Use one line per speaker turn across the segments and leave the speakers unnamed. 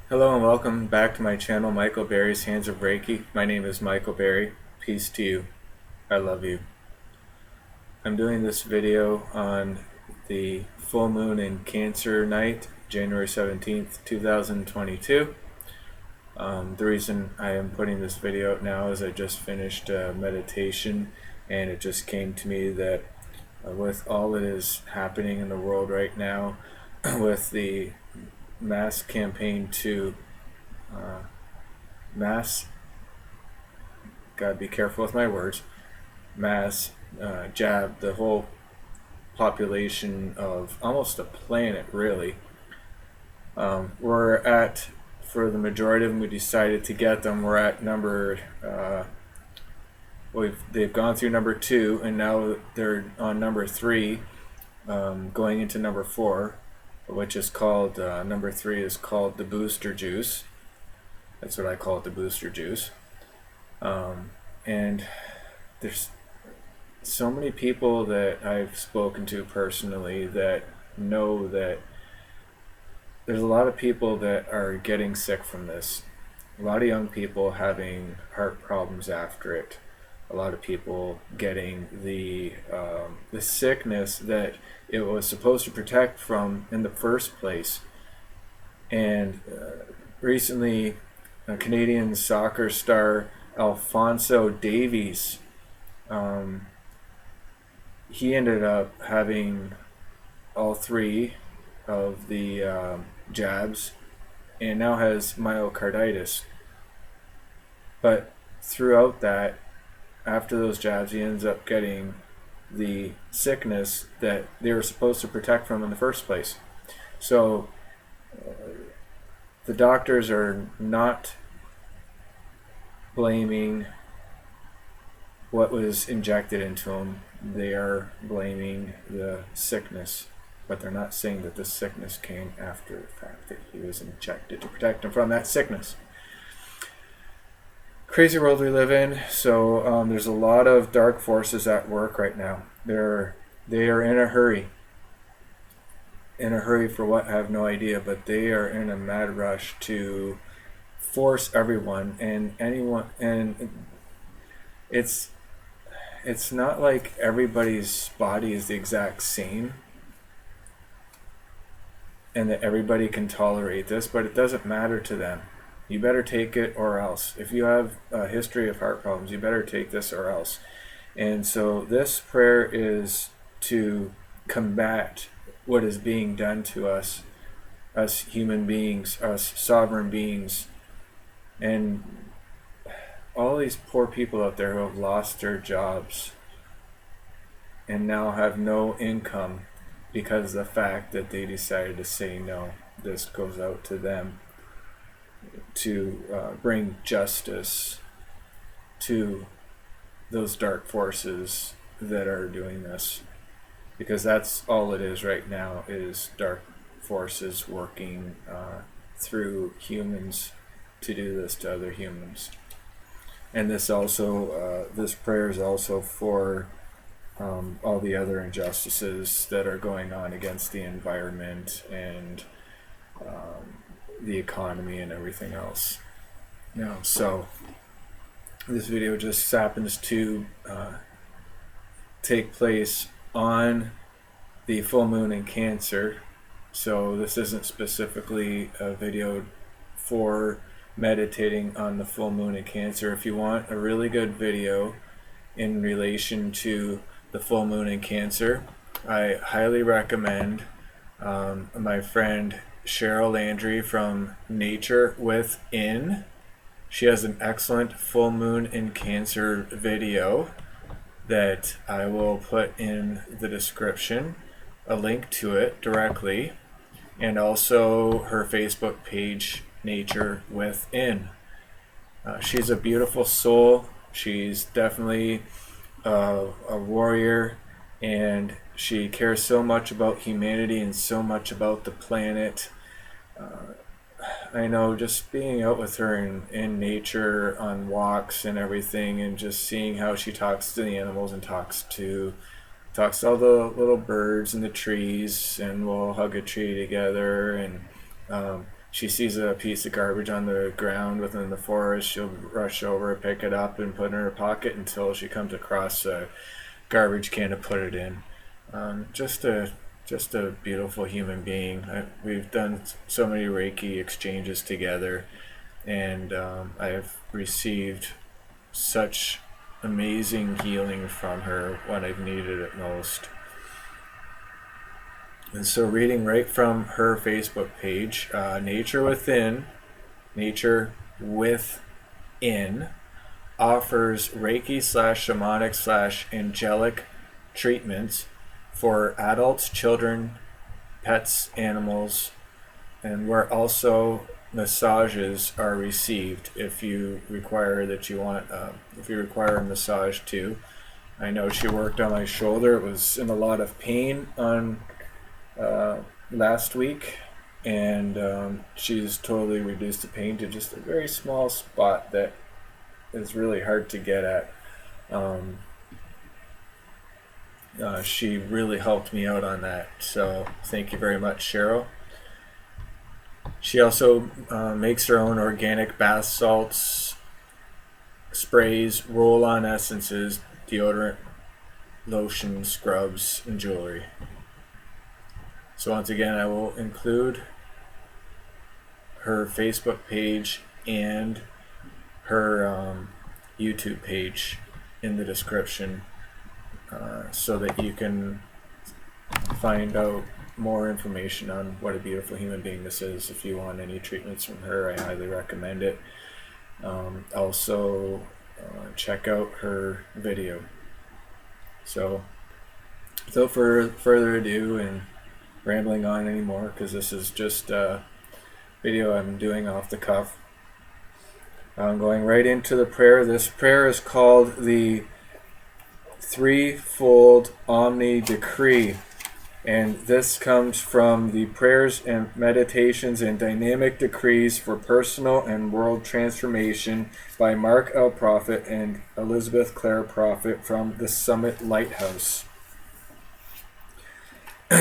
Hello and welcome back to my channel, Michael Barry's Hands of Reiki. My name is Michael Barry. Peace to you. I love you. I'm doing this video on the full moon in Cancer night, January 17th, 2022. The reason I am putting this video out now is I just finished meditation, and it just came to me that with all that is happening in the world right now, with the mass campaign to mass, gotta be careful with my words, mass jab the whole population of almost a planet, really. We're at, for the majority of them, we decided to get them. We're at number, they've gone through number 2, and now they're on number 3, going into number 4, which is called, number 3 is called the booster juice. That's what I call it, the booster juice. And there's so many people that I've spoken to personally that know that there's a lot of people that are getting sick from this. A lot of young people having heart problems after it. A lot of people getting the sickness that it was supposed to protect from in the first place. And recently, a Canadian soccer star, Alphonso Davies, he ended up having all 3 of the jabs and now has myocarditis. But throughout that, after those jabs, he ends up getting the sickness that they were supposed to protect from in the first place. So the doctors are not blaming what was injected into him. They are blaming the sickness, but they're not saying that the sickness came after the fact that he was injected to protect him from that sickness. Crazy world we live in. So there's a lot of dark forces at work right now. They are in a hurry. In a hurry for what, I have no idea, but they are in a mad rush to force everyone and anyone, and it's not like everybody's body is the exact same and that everybody can tolerate this, but it doesn't matter to them. You better take it or else. If you have a history of heart problems, you better take this or else. And so this prayer is to combat what is being done to us human beings, us sovereign beings, and all these poor people out there who have lost their jobs and now have no income because of the fact that they decided to say no. This goes out to them to bring justice to those dark forces that are doing this, because that's all it is right now, is dark forces working through humans to do this to other humans. And this also, this prayer is also for all the other injustices that are going on against the environment and the economy and everything else. Now, so this video just happens to take place on the full moon in Cancer. So this isn't specifically a video for meditating on the full moon in Cancer. If you want a really good video in relation to the full moon in Cancer, I highly recommend my friend Cheryl Landry from Nature Within. She has an excellent full moon in Cancer video that I will put in the description, a link to it directly, and also her Facebook page, Nature Within. She's a beautiful soul. She's definitely a warrior, and she cares so much about humanity and so much about the planet. I know, just being out with her in nature on walks and everything, and just seeing how she talks to the animals and talks to all the little birds and the trees, and we'll hug a tree together, and she sees a piece of garbage on the ground within the forest, she'll rush over, pick it up, and put it in her pocket until she comes across a garbage can to put it in. Just a beautiful human being. We've done so many Reiki exchanges together, and I've received such amazing healing from her when I've needed it most. And so, reading right from her Facebook page, Nature Within offers Reiki / shamanic / angelic treatments for adults, children, pets, animals, and where also massages are received if you require a massage too. I know she worked on my shoulder. It was in a lot of pain on last week, and she's totally reduced the pain to just a very small spot that is really hard to get at. She really helped me out on that, so thank you very much, Cheryl. She also makes her own organic bath salts, sprays, roll-on essences, deodorant, lotion, scrubs, and jewelry. So once again, I will include her Facebook page and her YouTube page in the description so that you can find out more information on what a beautiful human being this is. If you want any treatments from her, I highly recommend it. Also, check out her video. So, without further ado and rambling on anymore, because this is just a video I'm doing off the cuff, I'm going right into the prayer. This prayer is called the Threefold Omni Decree, and this comes from the Prayers and Meditations and Dynamic Decrees for Personal and World Transformation by Mark L. Prophet and Elizabeth Clare Prophet from the Summit Lighthouse.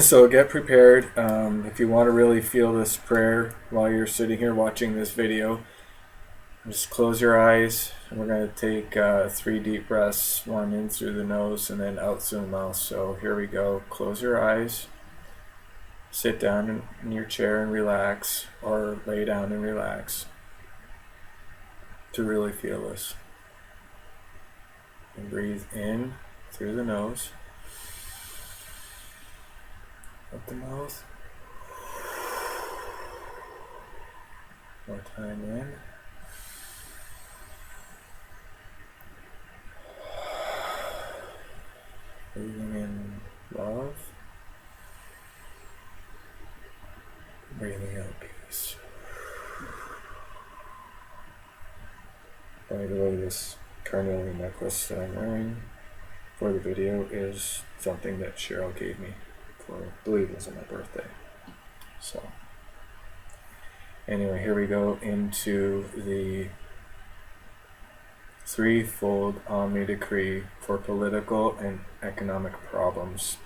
So get prepared. If you want to really feel this prayer while you're sitting here watching this video, just close your eyes, and we're going to take 3 deep breaths, 1 in through the nose and then out through the mouth. So here we go. Close your eyes, sit down in your chair and relax, or lay down and relax to really feel this. And breathe in through the nose, out the mouth. More time in. Breathing in love. Breathing out peace. By the way, this carnelian necklace that I'm wearing for the video is something that Cheryl gave me for, I believe it was on my birthday. So, anyway, here we go into the Threefold Omni Decree for political and economic problems.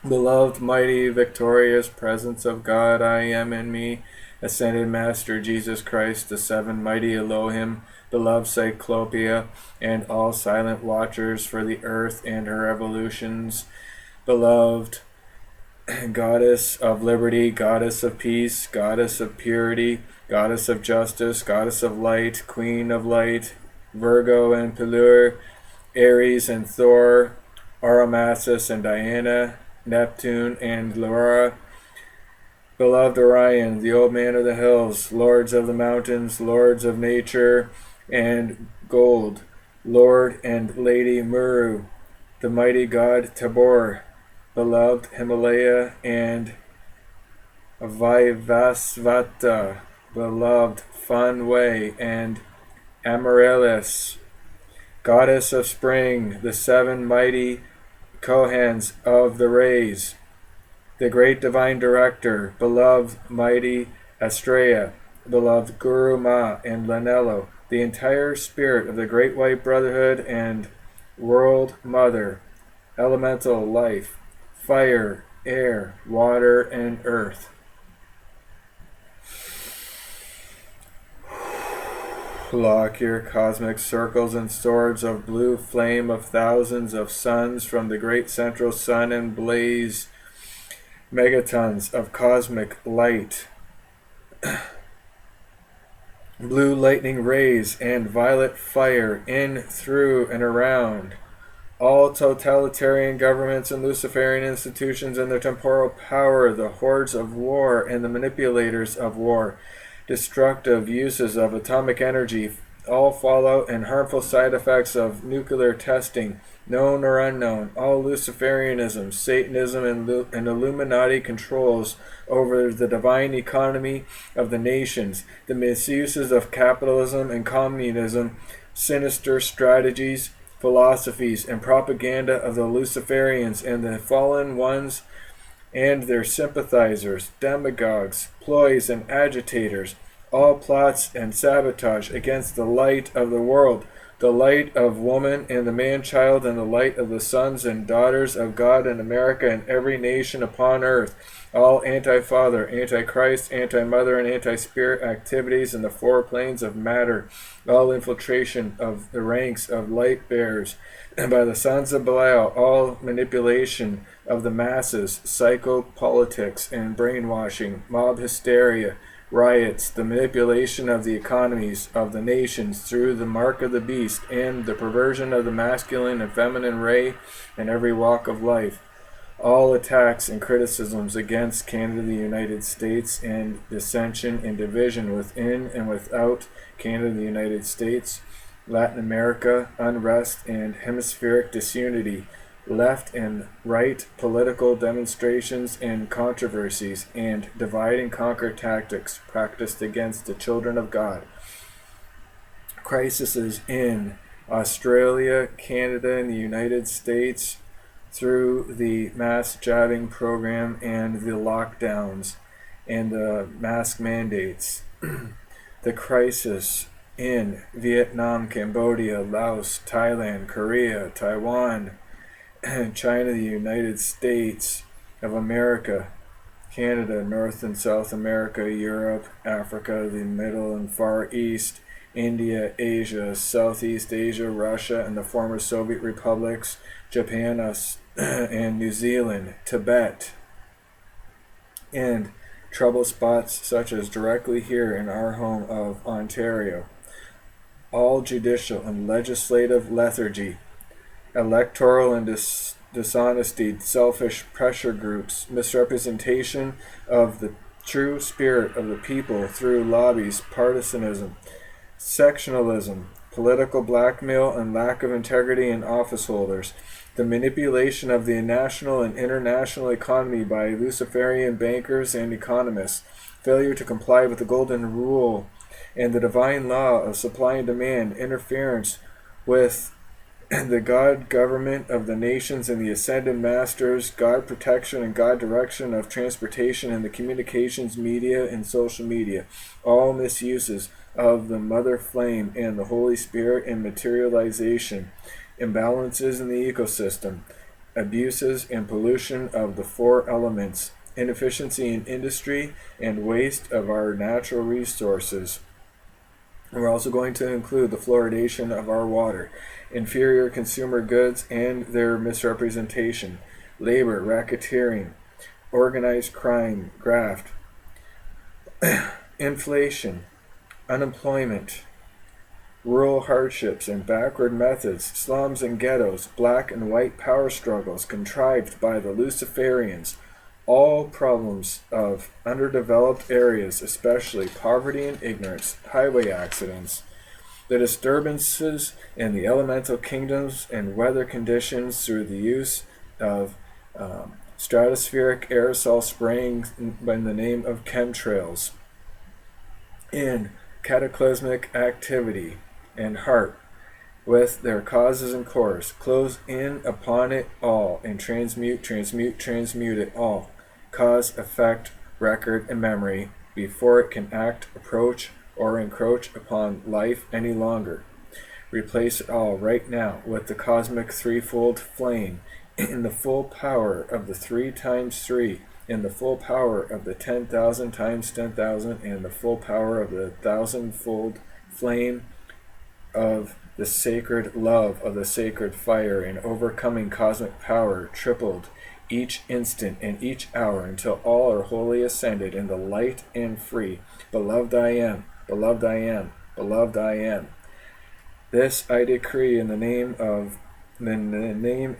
Beloved, mighty, victorious presence of God, I am in me, ascended Master Jesus Christ, the 7 mighty Elohim, beloved Cyclopia, and all silent watchers for the earth and her evolutions, beloved Goddess of liberty, Goddess of peace, Goddess of purity, Goddess of justice, Goddess of light, Queen of light, Virgo and Pelur, Aries and Thor, Aromasis and Diana, Neptune and Laura, beloved Orion, the old man of the hills, lords of the mountains, lords of nature and gold, Lord and Lady Muru, the mighty god Tabor, beloved Himalaya and Vaivasvata, beloved Funway and Amaryllis, Goddess of Spring, the 7 mighty Kohans of the rays, the great divine director, beloved mighty Astrea, beloved Guru Ma and Lanello, the entire spirit of the Great White Brotherhood and World Mother, elemental life, fire, air, water, and earth. Lock your cosmic circles and swords of blue flame of thousands of suns from the great central sun and blaze megatons of cosmic light, blue lightning rays and violet fire in, through, and around all totalitarian governments and Luciferian institutions and their temporal power, the hordes of war and the manipulators of war, destructive uses of atomic energy, all fallout and harmful side effects of nuclear testing, known or unknown, all Luciferianism, Satanism, and Illuminati controls over the divine economy of the nations, the misuses of capitalism and communism, sinister strategies, philosophies, and propaganda of the Luciferians and the fallen ones and their sympathizers, demagogues, ploys, and agitators, all plots and sabotage against the light of the world, the light of woman and the man-child, and the light of the sons and daughters of God in America and every nation upon earth, all anti-father, anti-Christ, anti-mother, and anti-spirit activities in the four planes of matter, all infiltration of the ranks of light bearers, and by the sons of Belial, all manipulation of the masses, psychopolitics and brainwashing, mob hysteria, riots, the manipulation of the economies of the nations through the mark of the beast, and the perversion of the masculine and feminine ray in every walk of life. All attacks and criticisms against Canada, the United States, and dissension and division within and without Canada, the United States, Latin America, unrest and hemispheric disunity, left and right political demonstrations and controversies, and divide and conquer tactics practiced against the children of God. Crises in Australia, Canada, and the United States through the mass jabbing program and the lockdowns and the mask mandates. The crisis in Vietnam, Cambodia, Laos, Thailand, Korea, Taiwan, China, the United States of America, Canada, North and South America, Europe, Africa, the Middle and Far East, India, Asia, Southeast Asia, Russia, and the former Soviet republics, Japan, and New Zealand, Tibet, and trouble spots such as directly here in our home of Ontario. All judicial and legislative lethargy, electoral and dishonesty, selfish pressure groups, misrepresentation of the true spirit of the people through lobbies, partisanism, sectionalism, political blackmail, and lack of integrity in office holders, the manipulation of the national and international economy by Luciferian bankers and economists, failure to comply with the golden rule and the divine law of supply and demand, interference with the God government of the nations and the ascended masters, God protection and God direction of transportation and the communications media and social media, all misuses of the mother flame and the Holy Spirit and materialization, imbalances in the ecosystem, abuses and pollution of the four elements, inefficiency in industry, and waste of our natural resources. We're also going to include the fluoridation of our water, inferior consumer goods and their misrepresentation, labor, racketeering, organized crime, graft, inflation, unemployment, rural hardships and backward methods, slums and ghettos, black and white power struggles contrived by the Luciferians, all problems of underdeveloped areas, especially poverty and ignorance, highway accidents, the disturbances in the elemental kingdoms and weather conditions through the use of stratospheric aerosol spraying in the name of chemtrails, and cataclysmic activity and heart with their causes and cores, close in upon it all and transmute it all, cause, effect, record, and memory before it can act, approach, or encroach upon life any longer. Replace it all right now with the cosmic threefold flame in the full power of the 3 times 3, in the full power of the 10,000 times 10,000, and the full power of the 1,000-fold flame of the sacred love of the sacred fire and overcoming cosmic power tripled each instant and each hour until all are wholly ascended in the light and free. Beloved I am, beloved I am, beloved I am. This I decree in the name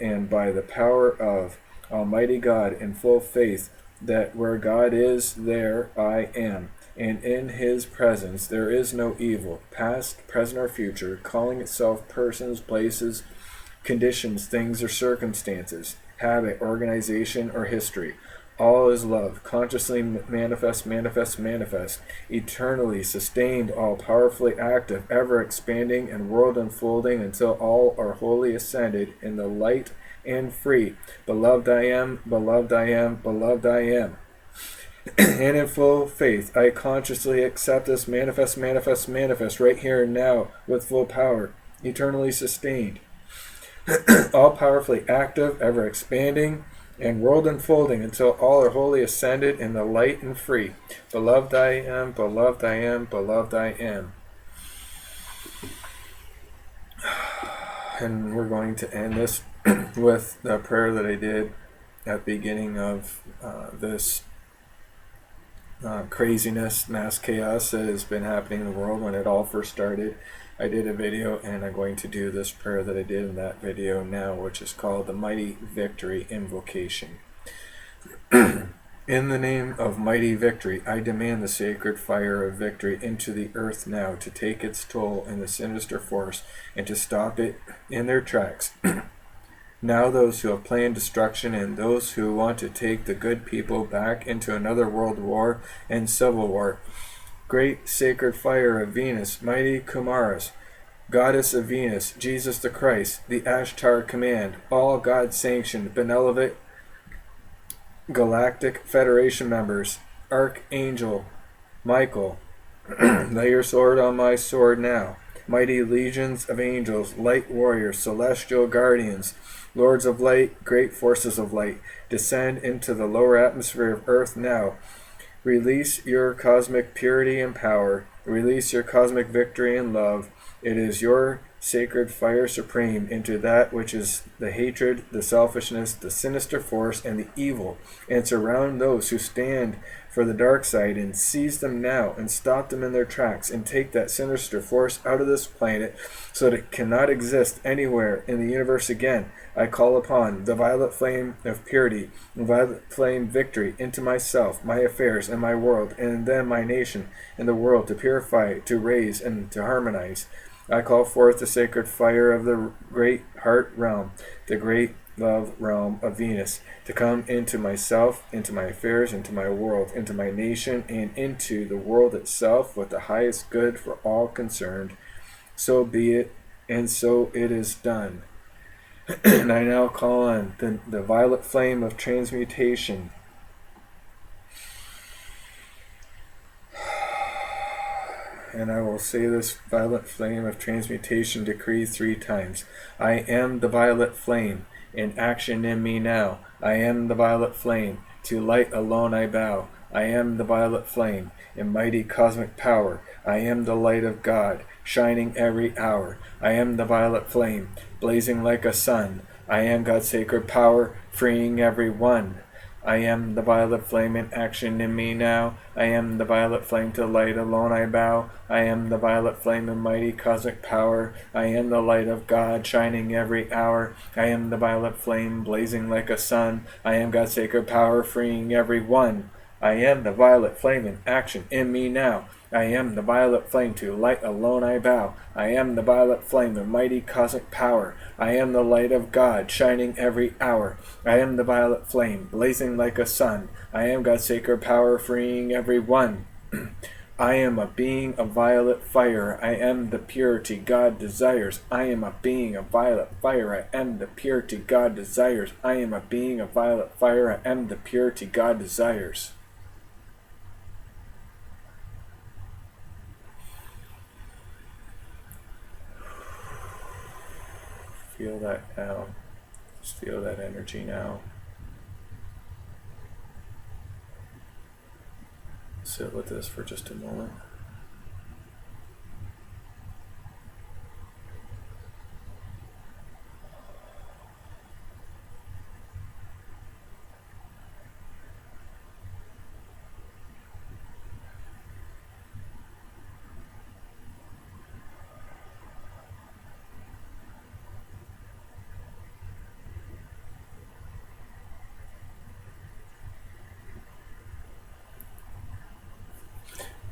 and by the power of Almighty God in full faith that where God is, there I am, and in His presence there is no evil, past, present, or future, calling itself persons, places, conditions, things, or circumstances, habit, organization, or history. All is love, consciously manifest, eternally sustained, all powerfully active, ever expanding and world unfolding until all are wholly ascended in the light and free. Beloved I am, beloved I am, beloved I am. And in full faith, I consciously accept this manifest right here and now with full power, eternally sustained, all powerfully active, ever expanding, and world unfolding until all are wholly ascended in the light and free. Beloved I am, beloved I am, beloved I am. And we're going to end this with the prayer that I did at the beginning of this craziness, mass chaos that has been happening in the world when it all first started. I did a video, and I'm going to do this prayer that I did in that video now, which is called the Mighty Victory Invocation. In the name of Mighty Victory, I demand the sacred fire of victory into the earth now to take its toll in the sinister force and to stop it in their tracks. Now those who have planned destruction and those who want to take the good people back into another world war and civil war. Great sacred fire of Venus, mighty Kumaras, goddess of Venus, Jesus the Christ, the Ashtar command, all God-sanctioned, benevolent, galactic federation members, Archangel Michael, lay your sword on my sword now. Mighty legions of angels, light warriors, celestial guardians, lords of light, great forces of light, descend into the lower atmosphere of Earth now. Release your cosmic purity and power. Release your cosmic victory and love. It is your sacred fire supreme into that which is the hatred, the selfishness, the sinister force, and the evil, and surround those who stand for the dark side and seize them now and stop them in their tracks and take that sinister force out of this planet so that it cannot exist anywhere in the universe again. I call upon the violet flame of purity, the violet flame victory into myself, my affairs, and my world, and then my nation and the world to purify, to raise, and to harmonize. I call forth the sacred fire of the great heart realm, the great love realm of Venus, to come into myself, into my affairs, into my world, into my nation, and into the world itself with the highest good for all concerned. So be it, and so it is done. And I now call on the violet flame of transmutation. And I will say this violet flame of transmutation decree 3 times. I am the violet flame, in action in me now. I am the violet flame, to light alone I bow. I am the violet flame, in mighty cosmic power. I am the light of God, shining every hour. I am the violet flame, blazing like a sun. I am God's sacred power, freeing every one. I am the violet flame in action in me now. I am the violet flame, to light alone I bow. I am the violet flame in mighty cosmic power. I am the light of God, shining every hour. I am the violet flame, blazing like a sun. I am God's sacred power, freeing every one. I am the violet flame in action in me now. I am the violet flame, to light alone I bow. I am the violet flame, the mighty cosmic power. I am the light of God, shining every hour. I am the violet flame, blazing like a sun. I am God's sacred power, freeing every one. I am a being of violet fire. I am the purity God desires. I am a being of violet fire. I am the purity God desires. I am a being of violet fire. I am the purity God desires. Feel that now. Just feel that energy now. Sit with this for just a moment.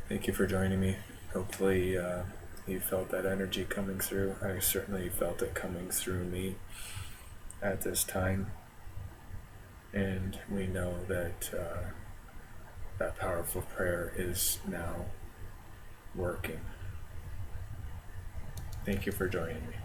Thank you for joining me. Hopefully you felt that energy coming through. I certainly felt it coming through me at this time. And we know that that powerful prayer is now working. Thank you for joining me.